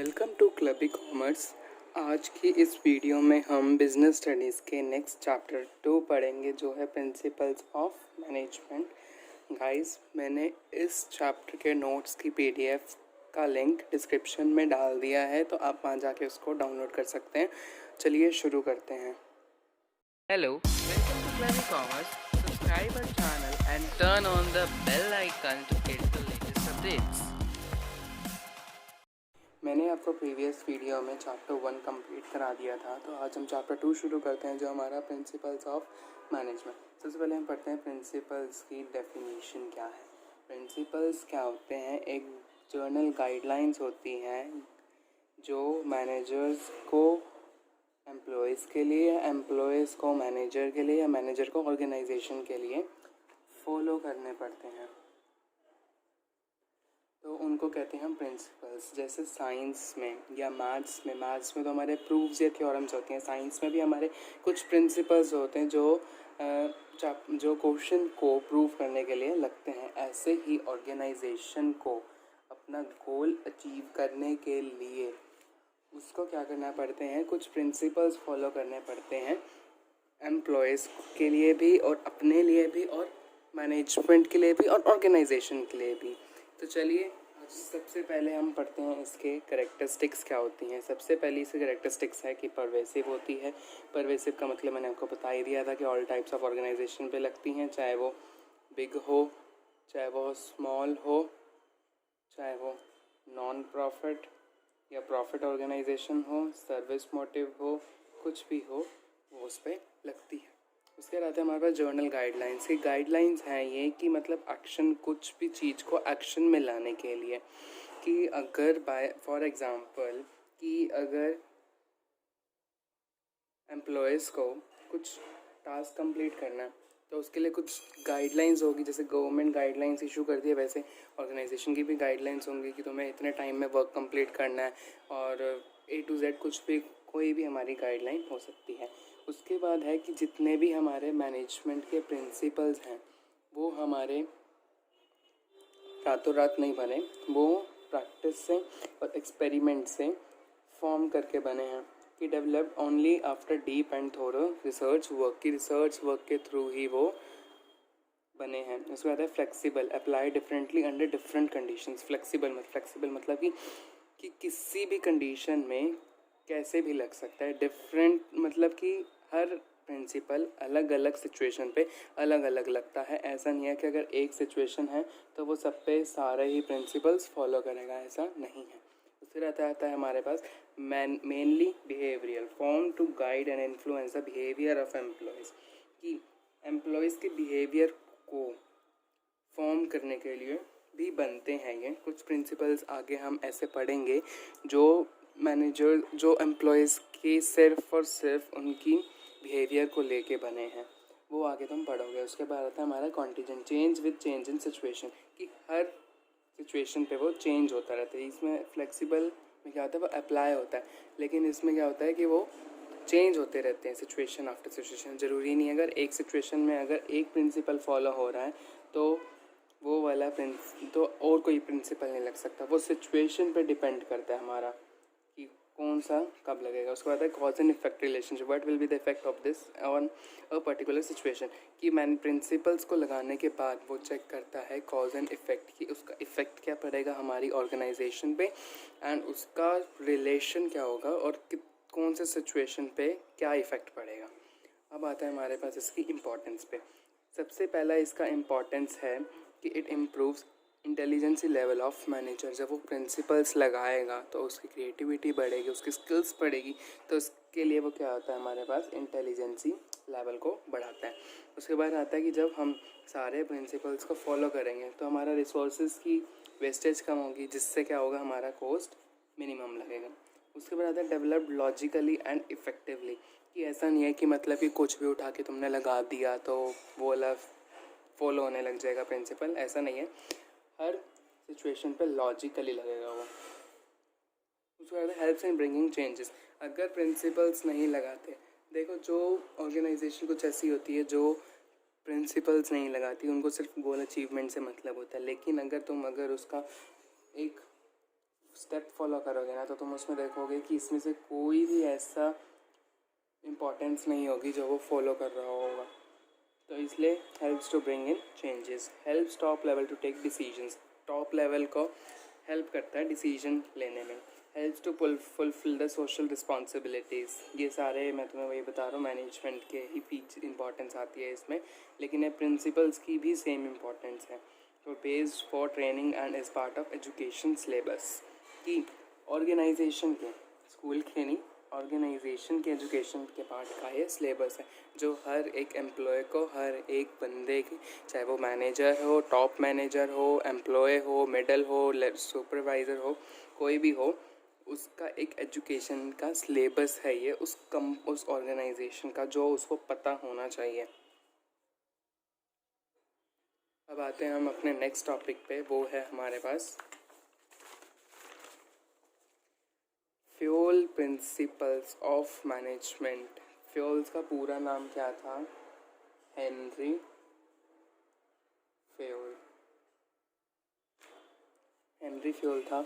Welcome to club commerce. आज की इस वीडियो में हम बिज़नेस स्टडीज़ के नेक्स्ट चैप्टर 2 पढ़ेंगे, जो है प्रिंसिपल्स ऑफ मैनेजमेंट। गाइस, मैंने इस चैप्टर के नोट्स की पीडीएफ का लिंक डिस्क्रिप्शन में डाल दिया है, तो आप वहाँ जाके उसको डाउनलोड कर सकते हैं। चलिए शुरू करते हैं। Hello, welcome to Clever Commerce. Subscribe our channel and turn on the bell icon to get the latest updates. मैंने आपको प्रीवियस वीडियो में चैप्टर 1 कंप्लीट करा दिया था, तो आज हम चैप्टर 2 शुरू करते हैं, जो हमारा प्रिंसिपल्स ऑफ मैनेजमेंट। सबसे पहले हम पढ़ते हैं प्रिंसिपल्स की डेफिनेशन क्या है। प्रिंसिपल्स क्या होते हैं? एक जर्नल गाइडलाइंस होती हैं जो मैनेजर्स को एम्प्लॉयज़ के लिए, या एम्प्लॉयज़ को मैनेजर के लिए, या मैनेजर को ऑर्गेनाइजेशन के लिए फॉलो करने पड़ते हैं, तो उनको कहते हैं हम प्रिंसिपल्स। जैसे साइंस में या मैथ्स में तो हमारे प्रूफ्स या थ्योरम्स होती हैं। साइंस में भी हमारे कुछ प्रिंसिपल्स होते हैं जो क्वेश्चन को प्रूव करने के लिए लगते हैं। ऐसे ही ऑर्गेनाइजेशन को अपना गोल अचीव करने के लिए उसको क्या करना पड़ते हैं, कुछ प्रिंसिपल्स फॉलो करने पड़ते हैं, एम्प्लॉयज़ के लिए भी और अपने लिए भी, और मैनेजमेंट के लिए भी, और ऑर्गेनाइजेशन के लिए भी। तो चलिए सबसे पहले हम पढ़ते हैं इसके कैरेक्टरिस्टिक्स क्या होती हैं। सबसे पहली इसकी कैरेक्टरिस्टिक्स है कि परवेसिव होती है। परवेसिव का मतलब मैंने आपको बता ही दिया था कि ऑल टाइप्स ऑफ ऑर्गेनाइजेशन पे लगती हैं, चाहे वो बिग हो, चाहे वो स्मॉल हो, चाहे वो नॉन प्रॉफिट या प्रॉफिट ऑर्गेनाइजेशन हो, सर्विस मोटिव हो, कुछ भी हो, वो उस पर लगती है। उसके बाद है हमारे पास जर्नल गाइडलाइंस। की गाइडलाइंस हैं ये कि मतलब एक्शन, कुछ भी चीज़ को एक्शन में लाने के लिए, कि अगर फॉर एग्ज़ाम्पल कि अगर एम्प्लॉयज़ को कुछ टास्क कंप्लीट करना है, तो उसके लिए कुछ गाइडलाइंस होगी। जैसे गवर्नमेंट गाइडलाइंस इशू करती है, वैसे ऑर्गेनाइजेशन की भी गाइडलाइंस होंगी कि तुम्हें इतने टाइम में वर्क कंप्लीट करना है, और A to Z कुछ भी, कोई भी हमारी गाइडलाइन हो सकती है। उसके बाद है कि जितने भी हमारे मैनेजमेंट के प्रिंसिपल्स हैं, वो हमारे रातों रात नहीं बने, वो प्रैक्टिस से और एक्सपेरिमेंट से फॉर्म करके बने हैं, कि developed only after deep and thorough research work, की रिसर्च वर्क के थ्रू ही वो बने हैं। उसके बाद है flexible, apply differently under different conditions. Flexible मतलब कि किसी भी कंडीशन में कैसे भी लग सकता है। डिफरेंट मतलब कि हर प्रिंसिपल अलग अलग सिचुएशन पे अलग अलग लगता है। ऐसा नहीं है कि अगर एक सिचुएशन है तो वो सब पे सारे ही प्रिंसिपल्स फॉलो करेगा, ऐसा नहीं है। फिर आता है हमारे पास mainly behavioural, form to guide and influence the behaviour of employees, कि एम्प्लॉयज़ के बिहेवियर को फॉर्म करने के लिए भी बनते हैं ये कुछ प्रिंसिपल्स। आगे हम ऐसे पढ़ेंगे जो मैनेजर, जो एम्प्लॉयज़ के सिर्फ और सिर्फ उनकी बिहेवियर को लेके बने हैं, वो आगे तुम पढ़ोगे। उसके बाद आता है हमारा contingent, change with change in situation, कि हर सिचुएशन पे वो चेंज होता रहता है। इसमें फ्लेक्सिबल में क्या होता है, वो अप्लाई होता है, लेकिन इसमें क्या होता है कि वो चेंज होते रहते हैं सिचुएशन आफ्टर सिचुएशन। ज़रूरी नहीं अगर एक सिचुएशन में अगर एक प्रिंसिपल फॉलो हो रहा है तो वो वाला तो और कोई प्रिंसिपल नहीं लग सकता। वो सिचुएशन पे डिपेंड करता है हमारा कि कौन सा कब लगेगा। उसके बाद है cause and effect relationship, what will be the effect of this on a particular situation, कि मैंने प्रिंसिपल्स को लगाने के बाद वो चेक करता है कॉज एंड इफेक्ट, कि उसका इफेक्ट क्या पड़ेगा हमारी ऑर्गेनाइजेशन पे, एंड उसका रिलेशन क्या होगा, और कौन से सिचुएशन पे क्या इफ़ेक्ट पड़ेगा। अब आता है हमारे पास इसकी इम्पोर्टेंस पे। सबसे पहला इसका इम्पोर्टेंस है कि it improves intelligency level of manager. जब वो प्रिंसिपल्स लगाएगा तो उसकी क्रिएटिविटी बढ़ेगी, उसकी स्किल्स बढ़ेगी, तो उसके लिए वो क्या होता है हमारे पास, इंटेलिजेंसी लेवल को बढ़ाता है। उसके बाद आता है कि जब हम सारे प्रिंसिपल्स को फॉलो करेंगे तो हमारा रिसोर्सेज की वेस्टेज कम होगी, जिससे क्या होगा, हमारा कॉस्ट मिनिमम लगेगा। उसके बाद आता है डेवलप्ड लॉजिकली एंड इफेक्टिवली, कि ऐसा नहीं है कि मतलब कि कुछ भी उठा के तुमने लगा दिया तो वो वाला फॉलो होने लग जाएगा प्रिंसिपल, ऐसा नहीं है। हर सिचुएशन पे लॉजिकली लगेगा वो। उसके बाद हेल्प्स इन ब्रिंगिंग चेंजेस। अगर प्रिंसिपल्स नहीं लगाते, देखो जो ऑर्गेनाइजेशन कुछ ऐसी होती है जो प्रिंसिपल्स नहीं लगाती, उनको सिर्फ गोल अचीवमेंट से मतलब होता है, लेकिन अगर उसका एक स्टेप फॉलो करोगे ना तो तुम उसमें देखोगे कि इसमें से कोई भी ऐसा इम्पोर्टेंस नहीं होगी जो वो फॉलो कर रहा होगा। तो इसलिए helps to bring in changes, helps top level to take decisions, top level को हेल्प करता है डिसीजन लेने में। Helps to fulfil the social responsibilities, ये सारे मैं तुम्हें वही बता रहा हूँ, मैनेजमेंट के ही फीचर इंपॉर्टेंस आती है इसमें, लेकिन ये प्रिंसिपल्स की भी सेम इम्पॉर्टेंस है। तो based for training and as part of education syllabus, की ऑर्गेनाइजेशन के, स्कूल के नहीं, ऑर्गेनाइजेशन के एजुकेशन के पार्ट का ये सिलेबस है, जो हर एक एम्प्लॉय को, हर एक बंदे की, चाहे वो मैनेजर हो, टॉप मैनेजर हो, एम्प्लॉय हो, मिडल हो, सुपरवाइज़र हो, कोई भी हो, उसका एक एजुकेशन का सिलेबस है ये, उस ऑर्गेनाइजेशन का, जो उसको पता होना चाहिए। अब आते हैं हम अपने नेक्स्ट टॉपिक पे, वो है हमारे पास Fayol principles of management. Fayol's का पूरा नाम क्या था? Henry fuel. हेनरी फ्यूल था।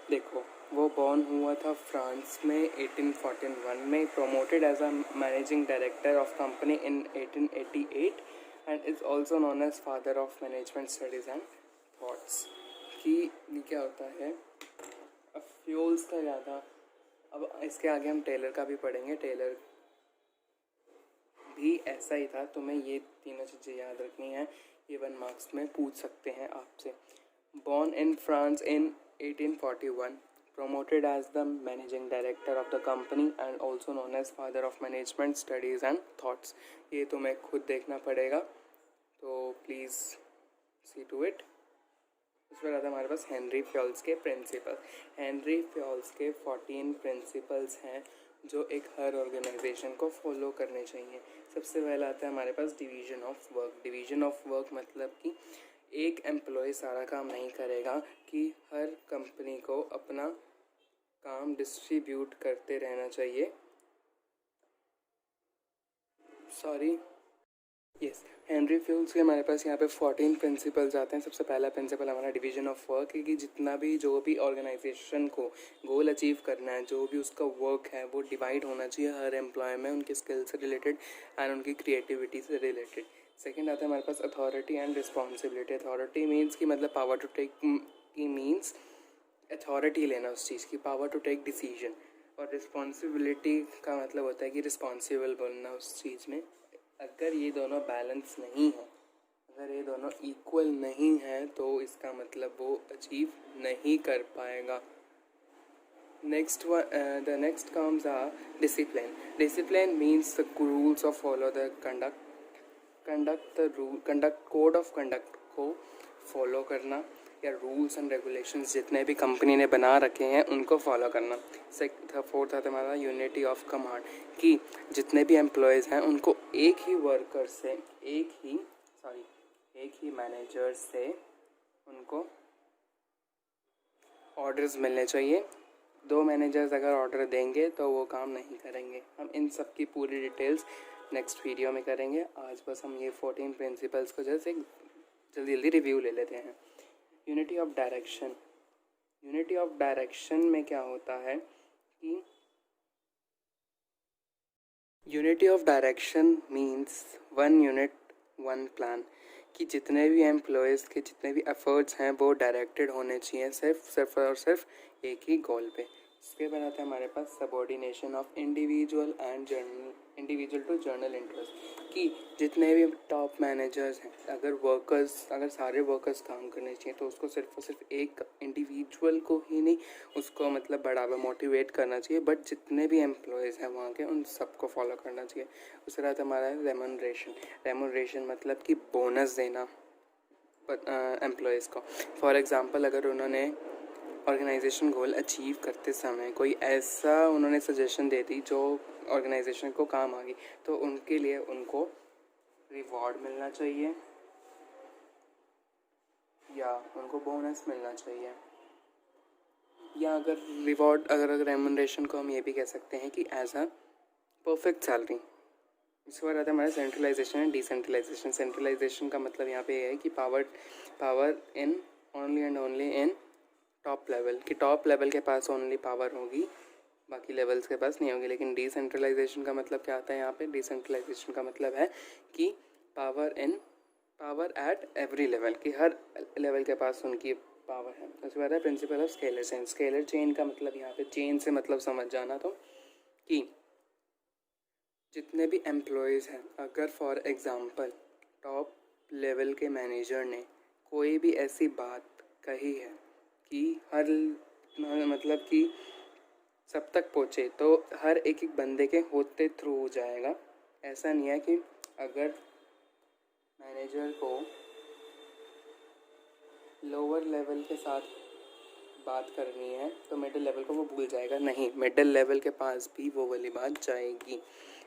देखो, वो बॉर्न हुआ था फ्रांस में 1841 में, promoted as a managing director of company in 1888 and is also known as father of management studies and thoughts. कि ये क्या होता है? अब फ्यूल्स का क्या था? अब इसके आगे हम टेलर का भी पढ़ेंगे। टेलर भी ऐसा ही था। तुम्हें ये तीनों चीज़ें याद रखनी है, ये 1 मार्क्स में पूछ सकते हैं आपसे। Born in France in 1841, promoted as the managing director of the company and also known as father of management studies and thoughts। ये तुम्हें खुद देखना पड़ेगा, तो प्लीज़ सी टू इट। उसके बाद हमारे पास हेनरी फ्यूल्स के प्रिंसिपल। हेनरी फ्यूल्स के 14 प्रिंसिपल्स हैं जो एक हर ऑर्गेनाइजेशन को फॉलो करने चाहिए। सबसे पहला आता है हमारे पास division of work. Division of work मतलब कि एक एम्प्लॉय सारा काम नहीं करेगा, कि हर कंपनी को अपना काम डिस्ट्रीब्यूट करते रहना चाहिए। यस, हेनरी फ्यूल्स के हमारे पास यहाँ पे 14 प्रिंसिपल्स आते हैं। सबसे पहला प्रिंसिपल हमारा डिवीजन ऑफ वर्क है, कि जितना भी जो भी ऑर्गेनाइजेशन को गोल अचीव करना है, जो भी उसका वर्क है, वो डिवाइड होना चाहिए हर एम्प्लॉय में, उनके स्किल से रिलेटेड एंड उनकी क्रिएटिविटी से रिलेटेड। सेकेंड आता है हमारे पास authority and responsibility. Authority means की मतलब पावर टू टेक, की मीन्स अथॉरिटी लेना उस चीज़ की, पावर टू टेक डिसीजन। और रिस्पॉन्सिबिलिटी का मतलब होता है कि रिस्पॉन्सिबल बनना उस चीज़ में। अगर ये दोनों बैलेंस नहीं है, अगर ये दोनों इक्वल नहीं है, तो इसका मतलब वो अचीव नहीं कर पाएगा। The next comes are discipline. Discipline means the rules of follow the code of conduct को फॉलो करना, या रूल्स एंड रेगुलेशंस जितने भी कंपनी ने बना रखे हैं उनको फॉलो करना। फोर्थ आता है हमारा यूनिटी ऑफ कमांड, कि जितने भी एम्प्लॉयज़ हैं उनको एक ही वर्कर से, एक ही मैनेजर से उनको ऑर्डर्स मिलने चाहिए। 2 मैनेजर्स अगर ऑर्डर देंगे तो वो काम नहीं करेंगे। हम इन सब की पूरी डिटेल्स नेक्स्ट वीडियो में करेंगे। आज बस हम ये 14 प्रिंसिपल्स को जैसे जल्दी रिव्यू ले लेते हैं। Unity of direction. Unity of direction में क्या होता है कि unity of direction means 1 unit 1 plan, कि जितने भी एम्प्लॉयज़ के जितने भी एफर्ट्स हैं वो डायरेक्टेड होने चाहिए सिर्फ एक ही गोल पे। इसके बाद आता है हमारे पास subordination of individual to general interest, कि जितने भी टॉप मैनेजर्स हैं, अगर सारे वर्कर्स काम करने चाहिए तो उसको सिर्फ और सिर्फ एक इंडिविजुअल को ही नहीं, उसको मतलब बढ़ावा मोटिवेट करना चाहिए, बट जितने भी एम्प्लॉयज़ हैं वहाँ के उन सबको फॉलो करना चाहिए। उसके बाद हमारा है रेमुनरेशन मतलब कि बोनस देना एम्प्लॉयज़ को। फॉर एग्ज़ाम्पल, अगर उन्होंने ऑर्गेनाइजेशन गोल अचीव करते समय कोई ऐसा उन्होंने सजेशन दे दी जो ऑर्गेनाइजेशन को काम आ गई, तो उनके लिए उनको रिवॉर्ड मिलना चाहिए या उनको बोनस मिलना चाहिए, या अगर रेमुनरेशन को हम ये भी कह सकते हैं कि एज अ परफेक्ट सैलरी। इसके बाद आता है हमारा सेंट्रलाइजेशन एंड डिसेंट्रलाइजेशन। सेंट्रलाइजेशन का मतलब यहाँ पे ये है कि power in only in top level कि टॉप लेवल के पास ओनली पावर होगी, बाकी लेवल्स के पास नहीं होगी। लेकिन डिसेंट्रलाइजेशन का मतलब क्या आता है यहाँ पे? डिसेंट्रलाइजेशन का मतलब है कि पावर एट एवरी लेवल, कि हर लेवल के पास उनकी पावर है। उसके बाद है principle of scalar chain. Scalar chain का मतलब यहाँ पे चेन से मतलब समझ जाना तो कि जितने भी एम्प्लॉयज़ हैं, अगर फॉर एग्ज़ाम्पल टॉप लेवल के मैनेजर ने कोई भी ऐसी बात कही है कि हर मतलब कि सब तक पहुँचे, तो हर एक एक बंदे के होते थ्रू हो जाएगा। ऐसा नहीं है कि अगर मैनेजर को लोअर लेवल के साथ बात करनी है तो मिडिल लेवल को वो भूल जाएगा, नहीं, मिडिल लेवल के पास भी वो वाली बात जाएगी।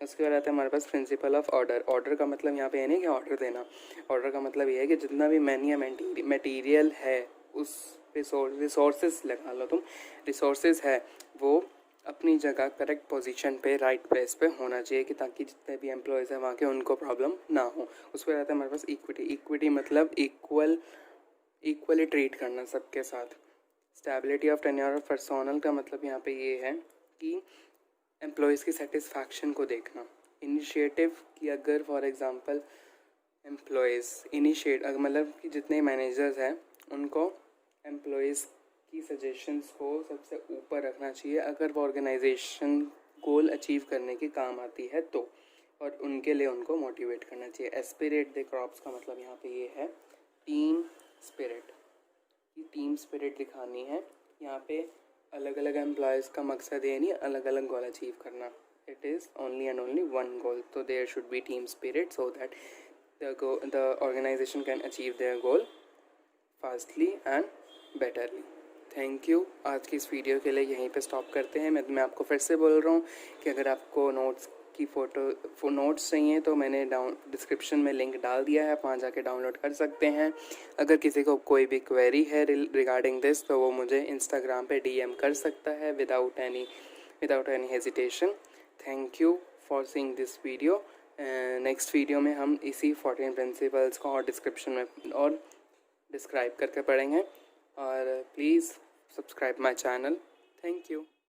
उसके बाद आता है हमारे पास प्रिंसिपल ऑफ ऑर्डर। ऑर्डर का मतलब यहाँ पे ये नहीं कि ऑर्डर देना, ऑर्डर का मतलब ये है कि जितना भी मैन या मटीरियल है, उस रिसोर्सेज लगा लो तुम, रिसोर्सेज है वो अपनी जगह करेक्ट पोजीशन पे राइट प्लेस पे होना चाहिए, कि ताकि जितने भी एम्प्लॉयज़ हैं वहाँ के उनको प्रॉब्लम ना हो। उसके बाद आता है हमारे पास इक्विटी। इक्विटी मतलब इक्वली ट्रीट करना सबके साथ। Stability of tenure of personnel का मतलब यहाँ पे ये है कि एम्प्लॉयज़ की सेटिस्फैक्शन को देखना। इनिशिएटिव की अगर फॉर एग्ज़ाम्पल एम्प्लॉयज़ मतलब कि जितने मैनेजर्स हैं उनको एम्प्लॉयज़ की सजेशंस को सबसे ऊपर रखना चाहिए, अगर वो ऑर्गेनाइजेशन गोल अचीव करने के काम आती है तो, और उनके लिए उनको मोटिवेट करना चाहिए। एस्पिरेट द क्रॉप्स का मतलब यहाँ पे ये है टीम स्पिरिट, कि टीम स्पिरिट दिखानी है। यहाँ पे अलग अलग एम्प्लॉयज़ का मकसद ये नहीं अलग अलग गोल अचीव करना, it is only and only one goal. तो there should be team spirit so that the organization can achieve their goal fastly and betterly. Thank you. आज की इस वीडियो के लिए यहीं पे स्टॉप करते हैं। मैं आपको फिर से बोल रहा हूँ कि अगर आपको नोट्स की नोट्स चाहिए तो मैंने डिस्क्रिप्शन में लिंक डाल दिया है, आप वहाँ जाके डाउनलोड कर सकते हैं। अगर किसी को कोई भी क्वेरी है रिगार्डिंग दिस तो वो मुझे इंस्टाग्राम पे DM कर सकता है without any hesitation. Thank you for seeing this video. Next video में हम इसी 14 प्रिंसिपल्स को और डिस्क्रिप्शन में और डिस्क्राइब करके पढ़ेंगे, और please subscribe my channel. Thank you.